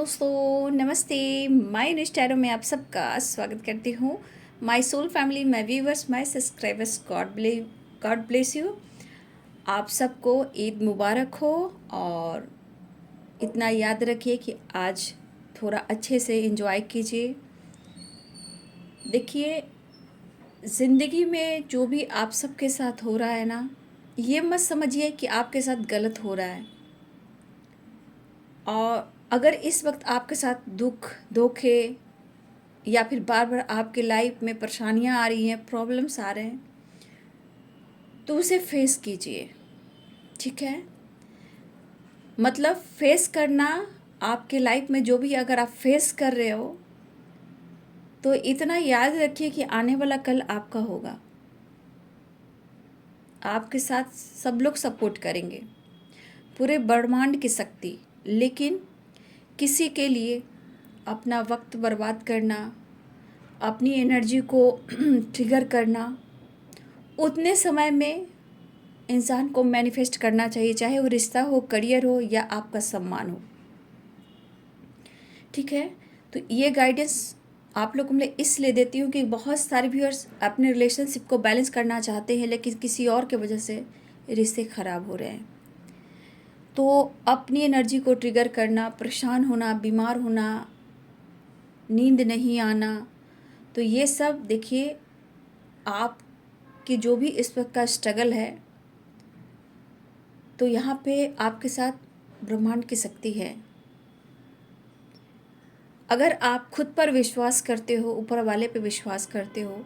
दोस्तों, नमस्ते। My Instagram में आप सबका स्वागत करती हूँ। My soul family, my viewers, my subscribers, God bless you. आप सबको ईद मुबारक हो। और इतना याद रखिए कि आज थोड़ा अच्छे से एंजॉय कीजिए। देखिए, ज़िंदगी में जो भी आप सबके साथ हो रहा है ना, ये मत समझिए कि आपके साथ गलत हो रहा है। और अगर इस वक्त आपके साथ दुख धोखे या फिर बार बार आपके लाइफ में परेशानियां आ रही हैं, प्रॉब्लम्स आ रहे हैं, तो उसे फेस कीजिए। ठीक है, मतलब फेस करना। आपके लाइफ में जो भी अगर आप फेस कर रहे हो, तो इतना याद रखिए कि आने वाला कल आपका होगा। आपके साथ सब लोग सपोर्ट करेंगे, पूरे ब्रह्मांड की शक्ति। लेकिन किसी के लिए अपना वक्त बर्बाद करना, अपनी एनर्जी को ट्रिगर करना, उतने समय में इंसान को मैनिफेस्ट करना चाहिए, चाहे वो रिश्ता हो, करियर हो या आपका सम्मान हो। ठीक है, तो ये गाइडेंस आप लोगों को मैं इसलिए देती हूँ कि बहुत सारे व्यूअर्स अपने रिलेशनशिप को बैलेंस करना चाहते हैं, लेकिन किसी और के वजह से रिश्ते ख़राब हो रहे हैं। तो अपनी एनर्जी को ट्रिगर करना, परेशान होना, बीमार होना, नींद नहीं आना, तो ये सब देखिए आपकी जो भी इस वक्त का स्ट्रगल है, तो यहाँ पे आपके साथ ब्रह्मांड की शक्ति है। अगर आप खुद पर विश्वास करते हो, ऊपर वाले पे विश्वास करते हो,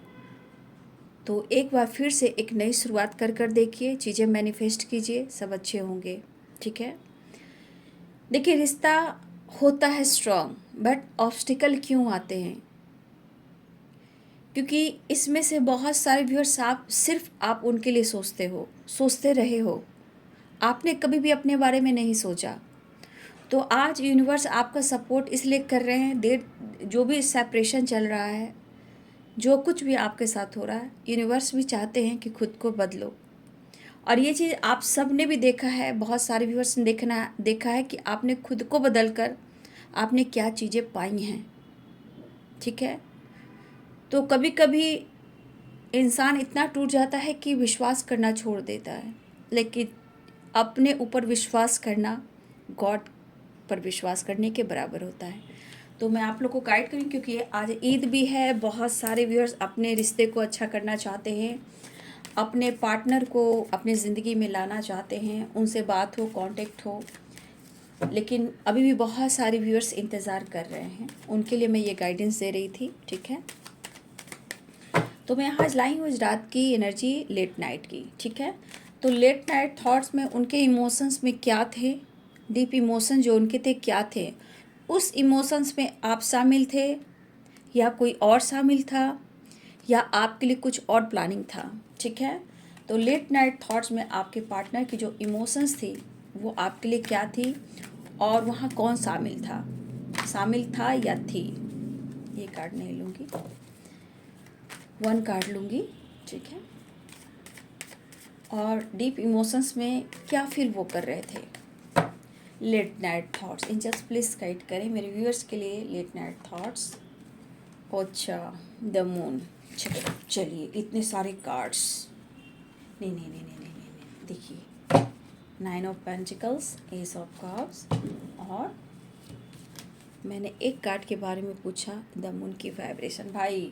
तो एक बार फिर से एक नई शुरुआत कर देखिए, चीज़ें मैनिफेस्ट कीजिए, सब अच्छे होंगे। ठीक है, देखिए रिश्ता होता है स्ट्रॉन्ग, बट ऑब्स्टिकल क्यों आते हैं? क्योंकि इसमें से बहुत सारे व्यूअर्स आप उनके लिए सोचते रहे हो, आपने कभी भी अपने बारे में नहीं सोचा। तो आज यूनिवर्स आपका सपोर्ट इसलिए कर रहे हैं। जो भी सेपरेशन चल रहा है, जो कुछ भी आपके साथ हो रहा है, यूनिवर्स भी चाहते हैं कि खुद को बदलो। और ये चीज़ आप सब ने भी देखा है, बहुत सारे व्यूअर्स ने देखा है कि आपने खुद को बदल कर आपने क्या चीज़ें पाई हैं। ठीक है, तो कभी कभी इंसान इतना टूट जाता है कि विश्वास करना छोड़ देता है, लेकिन अपने ऊपर विश्वास करना गॉड पर विश्वास करने के बराबर होता है। तो मैं आप लोग को गाइड करूँ, क्योंकि आज ईद भी है। बहुत सारे व्यूअर्स अपने रिश्ते को अच्छा करना चाहते हैं, अपने पार्टनर को अपनी ज़िंदगी में लाना चाहते हैं, उनसे बात हो, कांटेक्ट हो, लेकिन अभी भी बहुत सारे व्यूअर्स इंतज़ार कर रहे हैं। उनके लिए मैं ये गाइडेंस दे रही थी। ठीक है, तो मैं आज लाई हूँ इस रात की एनर्जी, लेट नाइट की। ठीक है, तो लेट नाइट थॉट्स में उनके इमोशंस में क्या थे, डीप इमोशन जो उनके थे क्या थे, उस इमोशंस में आप शामिल थे या कोई और शामिल था, या आपके लिए कुछ और प्लानिंग था। ठीक है, तो लेट नाइट थॉट्स में आपके पार्टनर की जो इमोशंस थी वो आपके लिए क्या थी, और वहाँ कौन शामिल था या थी। ये कार्ड नहीं लूँगी, वन कार्ड लूँगी। ठीक है, और डीप इमोशंस में क्या फील वो कर रहे थे। Late night thoughts, angels please guide करें मेरे व्यूअर्स के लिए लेट नाइट थॉट्स। अच्छा, द मून। चलिए, इतने सारे कार्ड्स, नहीं नहीं नहीं नहीं नहीं नहीं, नहीं। देखिए, 9 of pentacles, S of cups, और मैंने एक कार्ड के बारे में पूछा, द मून की वाइब्रेशन। भाई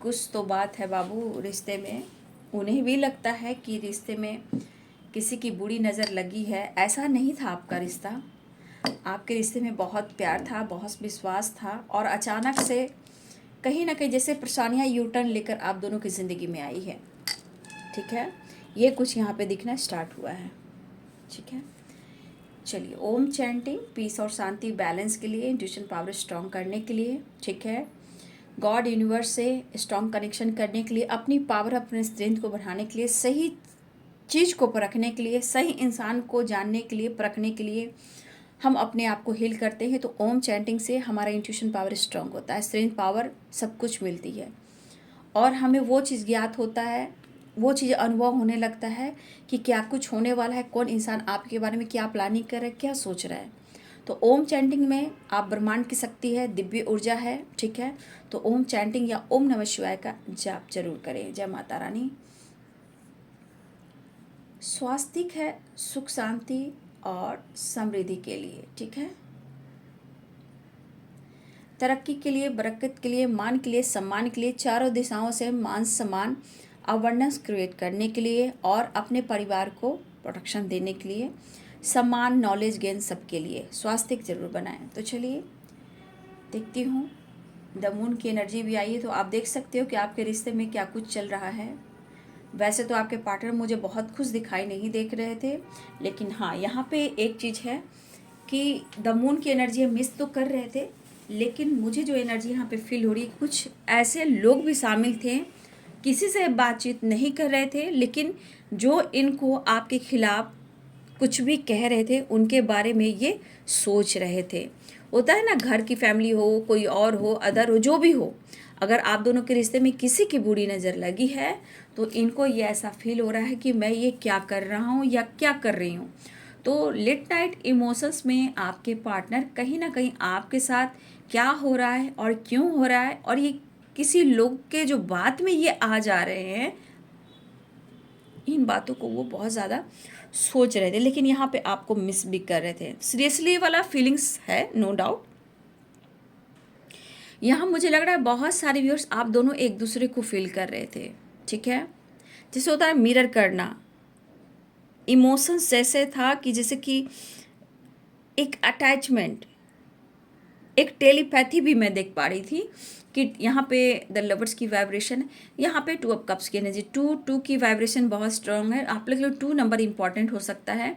कुछ तो बात है बाबू रिश्ते में। उन्हें भी लगता है कि रिश्ते में किसी की बुरी नज़र लगी है। ऐसा नहीं था आपका रिश्ता, आपके रिश्ते में बहुत प्यार था, बहुत विश्वास था, और अचानक से कहीं ना कहीं जैसे परेशानियां यू टर्न लेकर आप दोनों की ज़िंदगी में आई है। ठीक है, ये कुछ यहाँ पे दिखना स्टार्ट हुआ है। ठीक है, चलिए, ओम चैंटिंग पीस और शांति बैलेंस के लिए, इंट्यूशन पावर स्ट्रॉन्ग करने के लिए। ठीक है, गॉड यूनिवर्स से स्ट्रॉन्ग कनेक्शन करने के लिए, अपनी पावर, अपने स्ट्रेंथ को बढ़ाने के लिए, सही चीज़ को परखने के लिए, सही इंसान को जानने के लिए, परखने के लिए हम अपने आप को हील करते हैं। तो ओम चैंटिंग से हमारा इंट्यूशन पावर स्ट्रॉन्ग होता है, स्ट्रेंथ पावर सब कुछ मिलती है, और हमें वो चीज़ ज्ञात होता है, वो चीज़ अनुभव होने लगता है कि क्या कुछ होने वाला है, कौन इंसान आपके बारे में क्या प्लानिंग कर रहा है, क्या सोच रहा है। तो ओम चैंटिंग में आप ब्रह्मांड की शक्ति है, दिव्य ऊर्जा है, ठीक है। तो ओम चैंटिंग या ओम नमः शिवाय का जाप जरूर करें। जय माता रानी। स्वास्तिक है सुख शांति और समृद्धि के लिए, ठीक है। तरक्की के लिए, बरकत के लिए, मान के लिए, सम्मान के लिए, चारों दिशाओं से मान सम्मान अवेयरनेस क्रिएट करने के लिए और अपने परिवार को प्रोटेक्शन देने के लिए, सम्मान नॉलेज गेन सबके लिए स्वास्तिक जरूर बनाएं। तो चलिए देखती हूँ, द मून की एनर्जी भी आई है, तो आप देख सकते हो कि आपके रिश्ते में क्या कुछ चल रहा है। वैसे तो आपके पार्टनर मुझे बहुत खुश दिखाई नहीं देख रहे थे, लेकिन हाँ यहाँ पे एक चीज़ है कि द मून की एनर्जी मिस तो कर रहे थे, लेकिन मुझे जो एनर्जी यहाँ पे फील हो रही है, कुछ ऐसे लोग भी शामिल थे, किसी से बातचीत नहीं कर रहे थे, लेकिन जो इनको आपके खिलाफ कुछ भी कह रहे थे उनके बारे में ये सोच रहे थे। होता है ना, घर की फैमिली हो, कोई और हो, अदर हो, जो भी हो, अगर आप दोनों के रिश्ते में किसी की बुरी नज़र लगी है तो इनको ये ऐसा फील हो रहा है कि मैं ये क्या कर रहा हूँ या क्या कर रही हूँ। तो लेट नाइट इमोशंस में आपके पार्टनर कहीं ना कहीं आपके साथ क्या हो रहा है और क्यों हो रहा है, और ये किसी लोग के जो बात में ये आ जा रहे हैं, इन बातों को वो बहुत ज़्यादा सोच रहे थे, लेकिन यहाँ पे आपको मिस भी कर रहे थे। सीरियसली वाला फीलिंग्स है, नो डाउट। यहाँ मुझे लग रहा है बहुत सारे व्यूअर्स आप दोनों एक दूसरे को फील कर रहे थे, ठीक है। जैसे होता है मिरर करना, इमोशंस जैसे था कि जैसे कि एक अटैचमेंट, एक टेलीपैथी भी मैं देख पा रही थी कि यहाँ पे द लवर्स की वाइब्रेशन, यहाँ पे 2 ऑफ कप्स की एनर्जी, 2 की वाइब्रेशन बहुत स्ट्रांग है। आप लोग के लिए 2 नंबर इंपॉर्टेंट हो सकता है।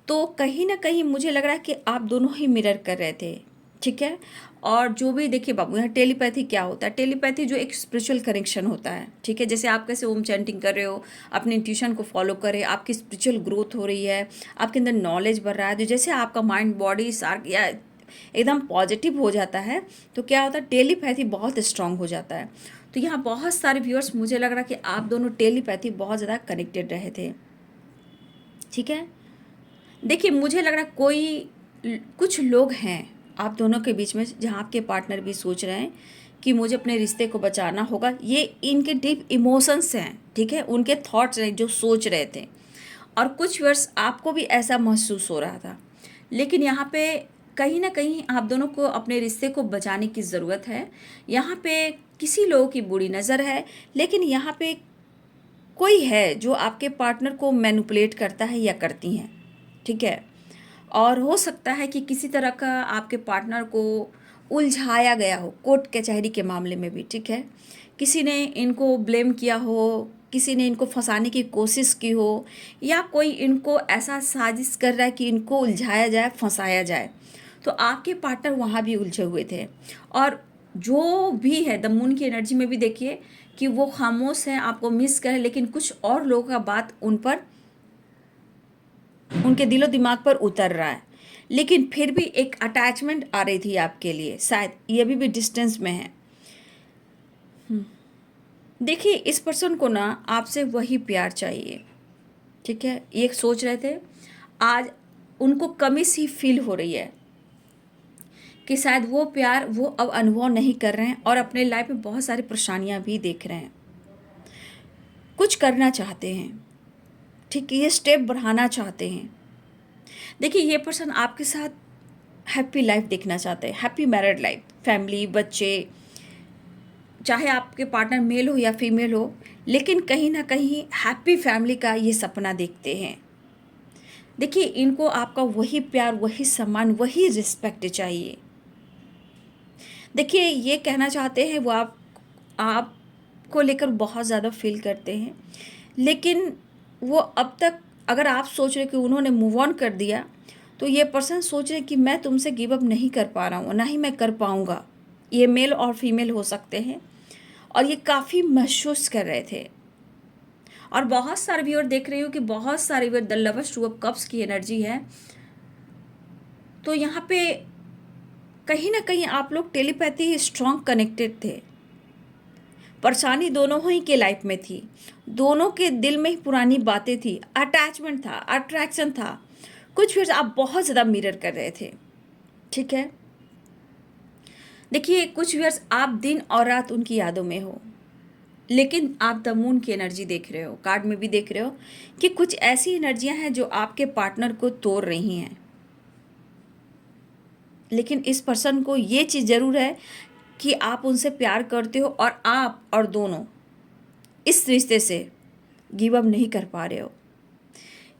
तो कहीं ना कहीं मुझे लग रहा है कि आप दोनों ही मिरर कर रहे थे, ठीक है। और जो भी देखिए बाबू, यहाँ टेलीपैथी क्या होता है, टेलीपैथी जो एक स्पिरिचुअल कनेक्शन होता है, ठीक है। जैसे आप कैसे ओम चैंटिंग कर रहे हो, अपने इंट्यूशन को फॉलो करें, आपकी स्पिरिचुअल ग्रोथ हो रही है, आपके अंदर नॉलेज बढ़ रहा है, तो जैसे आपका माइंड बॉडी सार या एकदम पॉजिटिव हो जाता है, तो क्या होता है, टेलीपैथी बहुत स्ट्रांग हो जाता है। तो यहाँ बहुत सारे व्यूअर्स, मुझे लग रहा है कि आप दोनों टेलीपैथी बहुत ज़्यादा कनेक्टेड रहे थे, ठीक है। देखिए मुझे लग रहा है कोई कुछ लोग हैं आप दोनों के बीच में जहाँ आपके पार्टनर भी सोच रहे हैं कि मुझे अपने रिश्ते को बचाना होगा। ये इनके डीप इमोशंस हैं, ठीक है, उनके थॉट्स हैं जो सोच रहे थे। और कुछ वर्ष आपको भी ऐसा महसूस हो रहा था, लेकिन यहाँ पे कहीं ना कहीं आप दोनों को अपने रिश्ते को बचाने की ज़रूरत है। यहाँ पे किसी लोगों की बुरी नज़र है, लेकिन यहाँ पे कोई है जो आपके पार्टनर को मैनिपुलेट करता है या करती हैं, ठीक है। और हो सकता है कि किसी तरह का आपके पार्टनर को उलझाया गया हो कोर्ट कचहरी के मामले में भी, ठीक है। किसी ने इनको ब्लेम किया हो, किसी ने इनको फंसाने की कोशिश की हो, या कोई इनको ऐसा साजिश कर रहा है कि इनको उलझाया जाए, फंसाया जाए। तो आपके पार्टनर वहाँ भी उलझे हुए थे। और जो भी है द मून की एनर्जी में भी देखिए कि वो खामोश हैं, आपको मिस करें, लेकिन कुछ और लोगों का बात उन पर, उनके दिलो दिमाग पर उतर रहा है, लेकिन फिर भी एक अटैचमेंट आ रही थी आपके लिए, शायद ये अभी भी डिस्टेंस में है। देखिए इस पर्सन को ना आपसे वही प्यार चाहिए, ठीक है। ये सोच रहे थे, आज उनको कमी सी फील हो रही है कि शायद वो प्यार वो अब अनुभव नहीं कर रहे हैं, और अपने लाइफ में बहुत सारी परेशानियां भी देख रहे हैं, कुछ करना चाहते हैं, ठीक है, ये स्टेप बढ़ाना चाहते हैं। देखिए ये पर्सन आपके साथ हैप्पी लाइफ देखना चाहते हैं, हैप्पी मैरिड लाइफ, फैमिली, बच्चे, चाहे आपके पार्टनर मेल हो या फीमेल हो, लेकिन कहीं ना कहीं हैप्पी फैमिली का ये सपना देखते हैं। देखिए इनको आपका वही प्यार, वही सम्मान, वही रिस्पेक्ट चाहिए। देखिए ये कहना चाहते हैं वो आपको लेकर बहुत ज़्यादा फील करते हैं, लेकिन वो अब तक, अगर आप सोच रहे कि उन्होंने मूव ऑन कर दिया, तो ये पर्सन सोच रहे कि मैं तुमसे गिव अप नहीं कर पा रहा हूँ, ना ही मैं कर पाऊँगा। ये मेल और फीमेल हो सकते हैं, और ये काफ़ी महसूस कर रहे थे। और बहुत सारे व्यूअर देख रही हो कि बहुत सारे viewer the lovers 2 of cups की एनर्जी है। तो यहाँ पे कहीं ना कहीं आप लोग टेलीपैथी स्ट्रॉन्ग कनेक्टेड थे। परेशानी दोनों ही के लाइफ में थी, दोनों के दिल में ही पुरानी बातें थी, अटैचमेंट था, अट्रैक्शन था। कुछ फिर आप बहुत ज़्यादा मिरर कर रहे थे, ठीक है। देखिए कुछ व्यूअर्स आप दिन और रात उनकी यादों में हो, लेकिन आप द मून की एनर्जी देख रहे हो, कार्ड में भी देख रहे हो कि कुछ ऐसी एनर्जियां हैं जो आपके पार्टनर को तोड़ रही हैं। लेकिन इस पर्सन को ये चीज़ ज़रूर है कि आप उनसे प्यार करते हो और आप और दोनों इस रिश्ते से गिव अप नहीं कर पा रहे हो।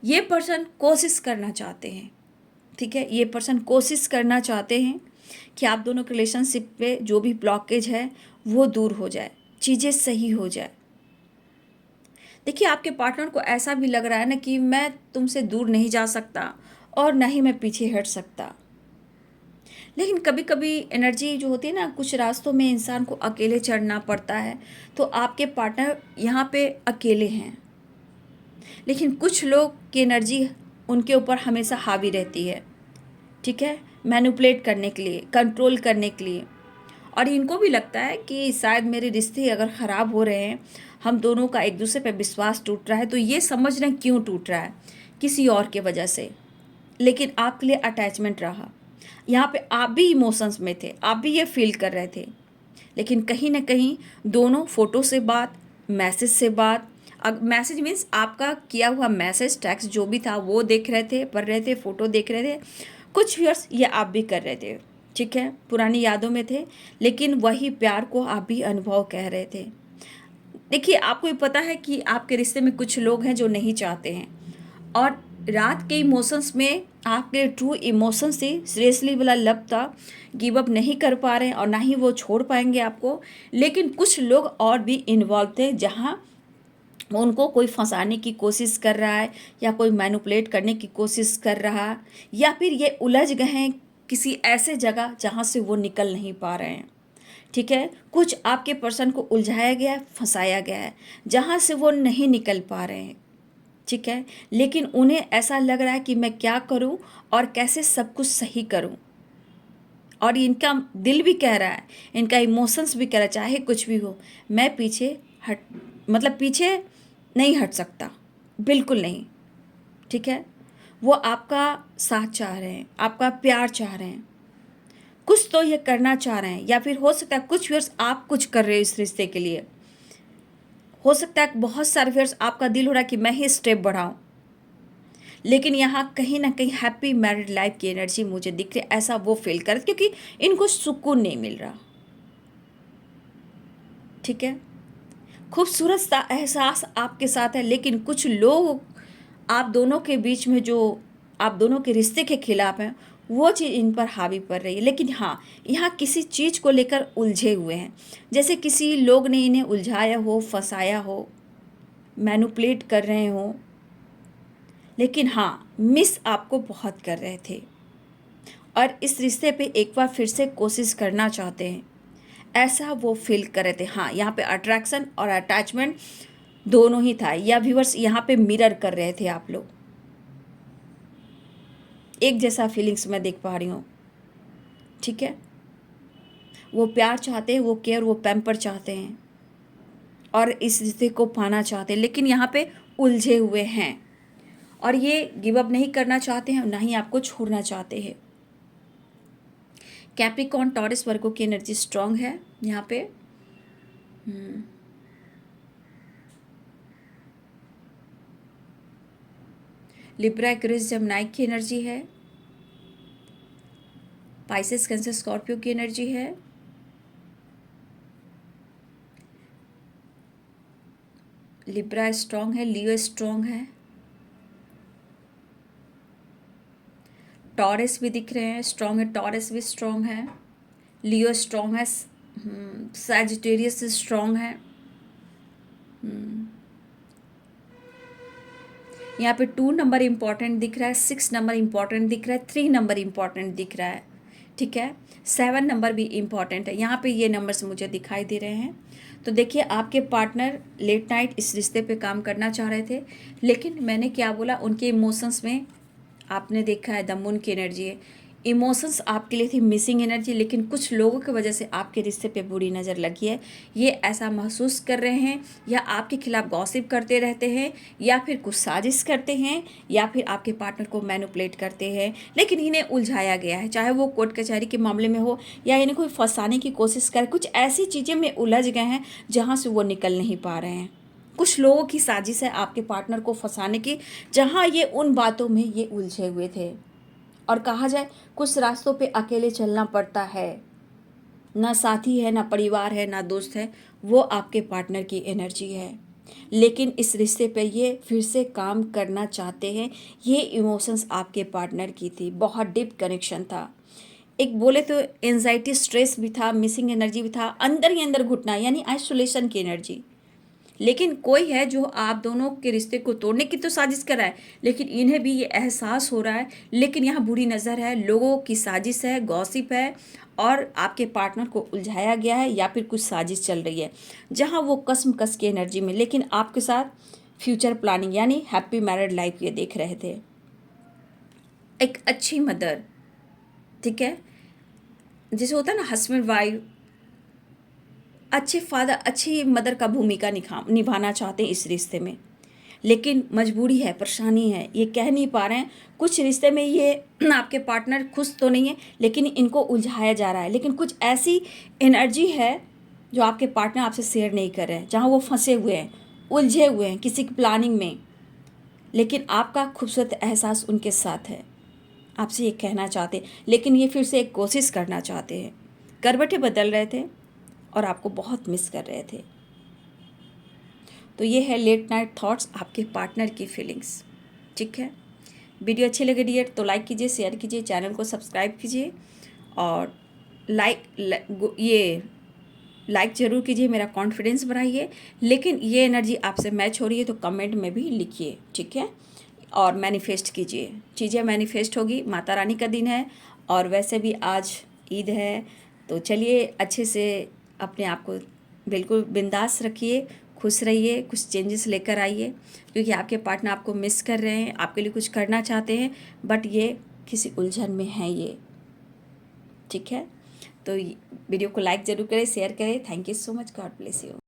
ये पर्सन कोशिश करना चाहते हैं, ठीक है, ये पर्सन कोशिश करना चाहते हैं कि आप दोनों के रिलेशनशिप पे जो भी ब्लॉकेज है वो दूर हो जाए, चीज़ें सही हो जाए। देखिए आपके पार्टनर को ऐसा भी लग रहा है ना कि मैं तुमसे दूर नहीं जा सकता और ना ही मैं पीछे हट सकता। लेकिन कभी कभी एनर्जी जो होती है ना, कुछ रास्तों में इंसान को अकेले चढ़ना पड़ता है, तो आपके पार्टनर यहाँ पे अकेले हैं। लेकिन कुछ लोग की एनर्जी उनके ऊपर हमेशा हावी रहती है, ठीक है, मैनिपुलेट करने के लिए, कंट्रोल करने के लिए। और इनको भी लगता है कि शायद मेरे रिश्ते अगर ख़राब हो रहे हैं, हम दोनों का एक दूसरे पर विश्वास टूट रहा है, तो ये समझ रहे हैं क्यों टूट रहा है, किसी और के वजह से। लेकिन आपके लिए अटैचमेंट रहा, यहाँ पे आप भी इमोशंस में थे, आप भी ये फील कर रहे थे। लेकिन कहीं ना कहीं दोनों फ़ोटो से बात, मैसेज से बात, मैसेज मीन्स आपका किया हुआ मैसेज, टेक्स्ट जो भी था वो देख रहे थे, पढ़ रहे थे, फ़ोटो देख रहे थे। कुछ व्यूअर्स ये आप भी कर रहे थे, ठीक है, पुरानी यादों में थे, लेकिन वही प्यार को आप भी अनुभव कह रहे थे। देखिए आपको भी पता है कि आपके रिश्ते में कुछ लोग हैं जो नहीं चाहते हैं, और रात के इमोशंस में आपके ट्रू इमोशंस से सीरियसली वाला लव था, गिव अप नहीं कर पा रहे हैं और ना ही वो छोड़ पाएंगे आपको। लेकिन कुछ लोग और भी इन्वॉल्व थे, जहाँ उनको कोई फंसाने की कोशिश कर रहा है या कोई मैनिपुलेट करने की कोशिश कर रहा, या फिर ये उलझ गए हैं किसी ऐसे जगह जहाँ से वो निकल नहीं पा रहे हैं, ठीक है। कुछ आपके पर्सन को उलझाया गया है, फंसाया गया है, जहाँ से वो नहीं निकल पा रहे हैं, ठीक है। लेकिन उन्हें ऐसा लग रहा है कि मैं क्या करूं और कैसे सब कुछ सही करूं, और इनका दिल भी कह रहा है, इनका इमोशंस भी कह रहा है, चाहे कुछ भी हो मैं पीछे हट, मतलब पीछे नहीं हट सकता, बिल्कुल नहीं, ठीक है। वो आपका साथ चाह रहे हैं, आपका प्यार चाह रहे हैं, कुछ तो ये करना चाह रहे हैं, या फिर हो सकता है कुछ व्यूअर्स आप कुछ कर रहे हो इस रिश्ते के लिए। हो सकता है बहुत सारे व्यूअर्स आपका दिल हो रहा है कि मैं ही स्टेप बढ़ाऊं, लेकिन यहाँ कहीं ना कहीं हैप्पी मैरिड लाइफ की एनर्जी मुझे दिख रही है, ऐसा वो फील कर, क्योंकि इनको सुकून नहीं मिल रहा, ठीक है। खूबसूरत सा एहसास आपके साथ है, लेकिन कुछ लोग आप दोनों के बीच में जो आप दोनों के रिश्ते के खिलाफ हैं, वो चीज़ इन पर हावी पड़ रही है। लेकिन हाँ, यहाँ किसी चीज़ को लेकर उलझे हुए हैं, जैसे किसी लोग ने इन्हें उलझाया हो, फंसाया हो, मैनिपुलेट कर रहे हो। लेकिन हाँ, मिस आपको बहुत कर रहे थे और इस रिश्ते पे एक बार फिर से कोशिश करना चाहते हैं, ऐसा वो फील कर रहे थे। हाँ, यहाँ पे अट्रैक्शन और अटैचमेंट दोनों ही था, या व्यूअर्स यहाँ पे मिरर कर रहे थे आप लोग, एक जैसा फीलिंग्स मैं देख पा रही हूँ, ठीक है। वो प्यार चाहते हैं, वो केयर, वो पैम्पर चाहते हैं और इस रिश्ते को पाना चाहते हैं, लेकिन यहाँ पे उलझे हुए हैं और ये गिव अप नहीं करना चाहते हैं, ना ही आपको छोड़ना चाहते हैं। कैप्रिकॉर्न, टॉरस, वर्गो की एनर्जी स्ट्रांग है यहाँ पे। लिब्रा, एक्वेरियस, जेमिनी की एनर्जी है। पाइसेस, कैंसर, स्कॉर्पियो की एनर्जी है। लिब्रा स्ट्रांग है, लियो स्ट्रांग है, टॉरस भी दिख रहे हैं स्ट्रांग है, टॉरस भी स्ट्रांग है, लियो स्ट्रांग है, सैजिटेरियस स्ट्रांग है। यहाँ पे 2 नंबर इम्पॉर्टेंट दिख रहा है, 6 नंबर इम्पॉर्टेंट दिख रहा है, 3 नंबर इम्पॉर्टेंट दिख रहा है, ठीक है। 7 नंबर भी इम्पॉर्टेंट है, यहाँ पे ये नंबर्स मुझे दिखाई दे रहे हैं। तो देखिए आपके पार्टनर लेट नाइट इस रिश्ते पे काम करना चाह रहे थे, लेकिन मैंने क्या बोला, उनके इमोशंस में आपने देखा है द मून की एनर्जी है, इमोशंस आपके लिए थी मिसिंग एनर्जी, लेकिन कुछ लोगों की वजह से आपके रिश्ते पे बुरी नज़र लगी है। ये ऐसा महसूस कर रहे हैं, या आपके खिलाफ गॉसिप करते रहते हैं, या फिर कुछ साजिश करते हैं, या फिर आपके पार्टनर को मैनिपुलेट करते हैं, लेकिन इन्हें उलझाया गया है। चाहे वो कोर्ट कचहरी के मामले में हो, या इन्हें कोई फंसाने की कोशिश करे, कुछ ऐसी चीज़ें में उलझ गए हैं जहाँ से वो निकल नहीं पा रहे हैं। कुछ लोगों की साजिश है आपके पार्टनर को फंसाने की, जहाँ ये उन बातों में ये उलझे हुए थे। और कहा जाए, कुछ रास्तों पे अकेले चलना पड़ता है, ना साथी है, ना परिवार है, ना दोस्त है, वो आपके पार्टनर की एनर्जी है। लेकिन इस रिश्ते पे ये फिर से काम करना चाहते हैं। ये इमोशंस आपके पार्टनर की थी, बहुत डीप कनेक्शन था। एक बोले तो एंजाइटी, स्ट्रेस भी था, मिसिंग एनर्जी भी था, अंदर ही अंदर घुटना यानी आइसोलेशन की एनर्जी। लेकिन कोई है जो आप दोनों के रिश्ते को तोड़ने की तो साजिश कर रहा है, लेकिन इन्हें भी ये एहसास हो रहा है। लेकिन यहाँ बुरी नज़र है, लोगों की साजिश है, गॉसिप है, और आपके पार्टनर को उलझाया गया है, या फिर कुछ साजिश चल रही है जहाँ वो कसम कस की एनर्जी में, लेकिन आपके साथ फ्यूचर प्लानिंग यानी हैप्पी मैरिड लाइफ ये देख रहे थे। एक अच्छी मदर, ठीक है, जैसे होता है ना हस्बैंड वाइफ, अच्छे फादर, अच्छी मदर का भूमिका निभाना चाहते हैं इस रिश्ते में, लेकिन मजबूरी है, परेशानी है, ये कह नहीं पा रहे हैं। कुछ रिश्ते में ये आपके पार्टनर खुश तो नहीं है, लेकिन इनको उलझाया जा रहा है। लेकिन कुछ ऐसी एनर्जी है जो आपके पार्टनर आपसे शेयर नहीं कर रहे हैं, जहाँ वो फंसे हुए हैं, उलझे हुए हैं किसी की प्लानिंग में, लेकिन आपका खूबसूरत एहसास उनके साथ है। आपसे ये कहना चाहते हैं, लेकिन ये फिर से एक कोशिश करना चाहते हैं। करवटें बदल रहे थे और आपको बहुत मिस कर रहे थे। तो ये है लेट नाइट थॉट्स, आपके पार्टनर की फीलिंग्स। ठीक है, वीडियो अच्छी लगे डियर तो लाइक कीजिए, शेयर कीजिए, चैनल को सब्सक्राइब कीजिए, और ये लाइक ज़रूर कीजिए, मेरा कॉन्फिडेंस बढ़ाइए। लेकिन ये एनर्जी आपसे मैच हो रही है तो कमेंट में भी लिखिए, ठीक है, और मैनिफेस्ट कीजिए, चीज़ें मैनिफेस्ट होगी। माता रानी का दिन है, और वैसे भी आज ईद है, तो चलिए अच्छे से अपने आप को बिल्कुल बिंदास रखिए, खुश रहिए, कुछ चेंजेस लेकर आइए, क्योंकि आपके पार्टनर आपको मिस कर रहे हैं, आपके लिए कुछ करना चाहते हैं, बट ये किसी उलझन में है ये। ठीक है, तो वीडियो को लाइक ज़रूर करें, शेयर करें। Thank you so much, God bless you.